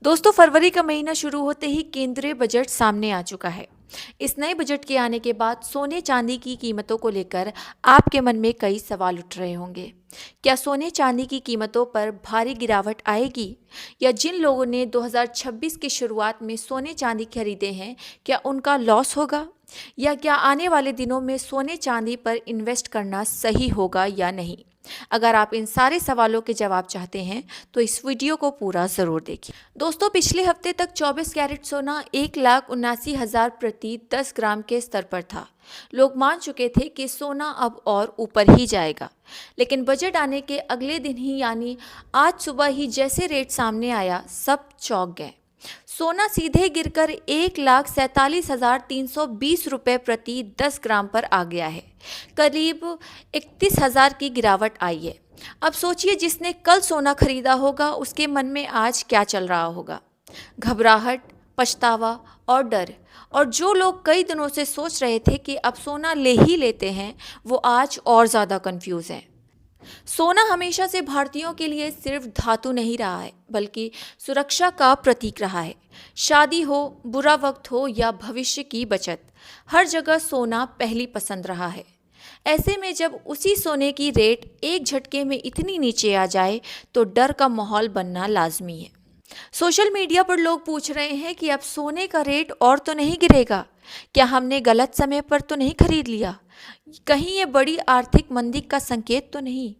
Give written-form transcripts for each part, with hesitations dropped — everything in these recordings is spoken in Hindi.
दोस्तों, फरवरी का महीना शुरू होते ही केंद्रीय बजट सामने आ चुका है। इस नए बजट के आने के बाद सोने चांदी की कीमतों को लेकर आपके मन में कई सवाल उठ रहे होंगे। क्या सोने चांदी की कीमतों पर भारी गिरावट आएगी, या जिन लोगों ने 2026 की शुरुआत में सोने चांदी खरीदे हैं, क्या उनका लॉस होगा, या क्या आने वाले दिनों में सोने चांदी पर इन्वेस्ट करना सही होगा या नहीं। अगर आप इन सारे सवालों के जवाब चाहते हैं तो इस वीडियो को पूरा ज़रूर देखिए। दोस्तों, पिछले हफ्ते तक 24 कैरेट सोना 1,79,000 प्रति 10 ग्राम के स्तर पर था। लोग मान चुके थे कि सोना अब और ऊपर ही जाएगा, लेकिन बजट आने के अगले दिन ही यानी आज सुबह ही जैसे रेट सामने आया, सब चौंक गए। सोना सीधे गिरकर 1,47,320 रुपये प्रति 10 ग्राम पर आ गया है। करीब 31,000 की गिरावट आई है। अब सोचिए, जिसने कल सोना खरीदा होगा उसके मन में आज क्या चल रहा होगा। घबराहट, पछतावा और डर। और जो लोग कई दिनों से सोच रहे थे कि अब सोना ले ही लेते हैं, वो आज और ज़्यादा कंफ्यूज हैं। सोना हमेशा से भारतीयों के लिए सिर्फ धातु नहीं रहा है, बल्कि सुरक्षा का प्रतीक रहा है। शादी हो, बुरा वक्त हो या भविष्य की बचत, हर जगह सोना पहली पसंद रहा है। ऐसे में जब उसी सोने की रेट एक झटके में इतनी नीचे आ जाए तो डर का माहौल बनना लाजमी है। सोशल मीडिया पर लोग पूछ रहे हैं कि अब सोने का रेट और तो नहीं गिरेगा, क्या हमने गलत समय पर तो नहीं खरीद लिया, कहीं ये बड़ी आर्थिक मंदी का संकेत तो नहीं।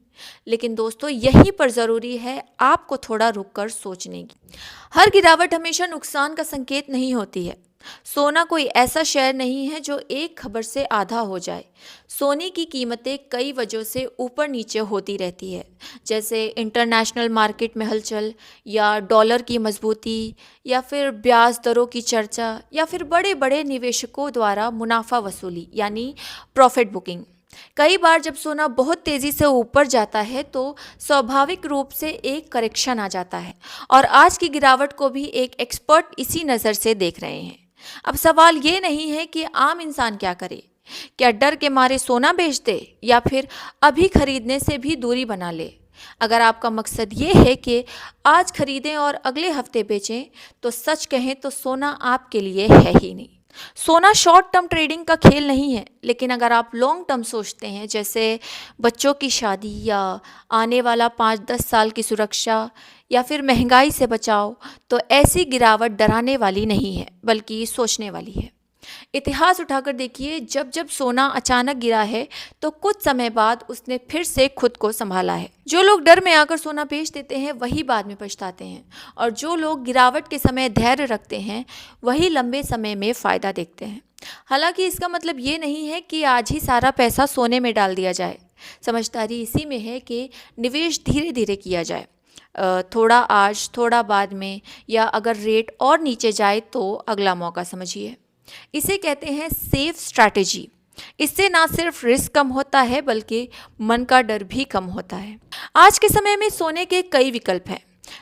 लेकिन दोस्तों, यहीं पर ज़रूरी है आपको थोड़ा रुककर सोचने की। हर गिरावट हमेशा नुकसान का संकेत नहीं होती है। सोना कोई ऐसा शेयर नहीं है जो एक खबर से आधा हो जाए। सोने की कीमतें कई वजहों से ऊपर नीचे होती रहती है, जैसे इंटरनेशनल मार्केट में हलचल, या डॉलर की मजबूती, या फिर ब्याज दरों की चर्चा, या फिर बड़े बड़े निवेशकों द्वारा मुनाफा वसूली यानी प्रॉफिट बुकिंग। कई बार जब सोना बहुत तेज़ी से ऊपर जाता है तो स्वाभाविक रूप से एक करेक्शन आ जाता है, और आज की गिरावट को भी एक एक्सपर्ट इसी नज़र से देख रहे हैं। अब सवाल ये नहीं है कि आम इंसान क्या करे। क्या डर के मारे सोना बेच दे, या फिर अभी खरीदने से भी दूरी बना ले। अगर आपका मकसद ये है कि आज खरीदें और अगले हफ्ते बेचें, तो सच कहें तो सोना आपके लिए है ही नहीं। सोना शॉर्ट टर्म ट्रेडिंग का खेल नहीं है, लेकिन अगर आप लॉन्ग टर्म सोचते हैं, जैसे बच्चों की शादी, या आने वाला 5-10 साल की सुरक्षा, या फिर महंगाई से बचाव, तो ऐसी गिरावट डराने वाली नहीं है, बल्कि सोचने वाली है। इतिहास उठाकर देखिए, जब जब सोना अचानक गिरा है तो कुछ समय बाद उसने फिर से खुद को संभाला है। जो लोग डर में आकर सोना बेच देते हैं वही बाद में पछताते हैं, और जो लोग गिरावट के समय धैर्य रखते हैं वही लंबे समय में फ़ायदा देखते हैं। हालांकि इसका मतलब ये नहीं है कि आज ही सारा पैसा सोने में डाल दिया जाए। समझदारी इसी में है कि निवेश धीरे धीरे किया जाए, थोड़ा आज, थोड़ा बाद में, या अगर रेट और नीचे जाए तो अगला मौका समझिए। इसे कहते हैं सेफ स्ट्रैटेजी। इससे ना सिर्फ रिस्क कम होता है, बल्कि मन का डर भी कम होता है। आज के समय में सोने के कई विकल्प हैं,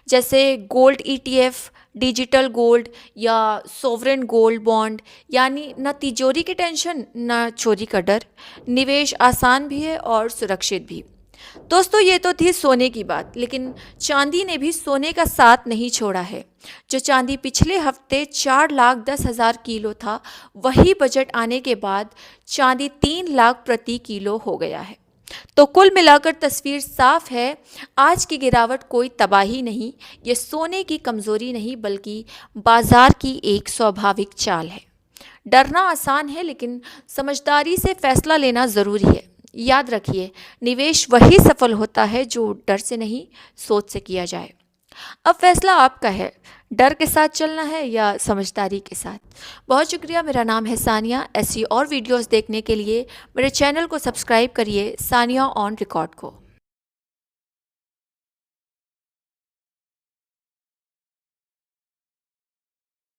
जैसे गोल्ड ईटीएफ, डिजिटल गोल्ड, या सोवरेन गोल्ड बॉन्ड। यानी न तिजोरी की टेंशन, न चोरी का डर। निवेश आसान भी है और सुरक्षित भी। दोस्तों, ये तो थी सोने की बात, लेकिन चांदी ने भी सोने का साथ नहीं छोड़ा है। जो चांदी पिछले हफ्ते 4,10,000 किलो था, वही बजट आने के बाद चांदी 3 लाख प्रति किलो हो गया है। तो कुल मिलाकर तस्वीर साफ है, आज की गिरावट कोई तबाही नहीं, ये सोने की कमज़ोरी नहीं, बल्कि बाजार की एक स्वाभाविक चाल है। डरना आसान है, लेकिन समझदारी से फैसला लेना ज़रूरी है। याद रखिए, निवेश वही सफल होता है जो डर से नहीं, सोच से किया जाए। अब फैसला आपका है, डर के साथ चलना है या समझदारी के साथ। बहुत शुक्रिया। मेरा नाम है सानिया। ऐसी और वीडियोस देखने के लिए मेरे चैनल को सब्सक्राइब करिए, सानिया ऑन रिकॉर्ड को।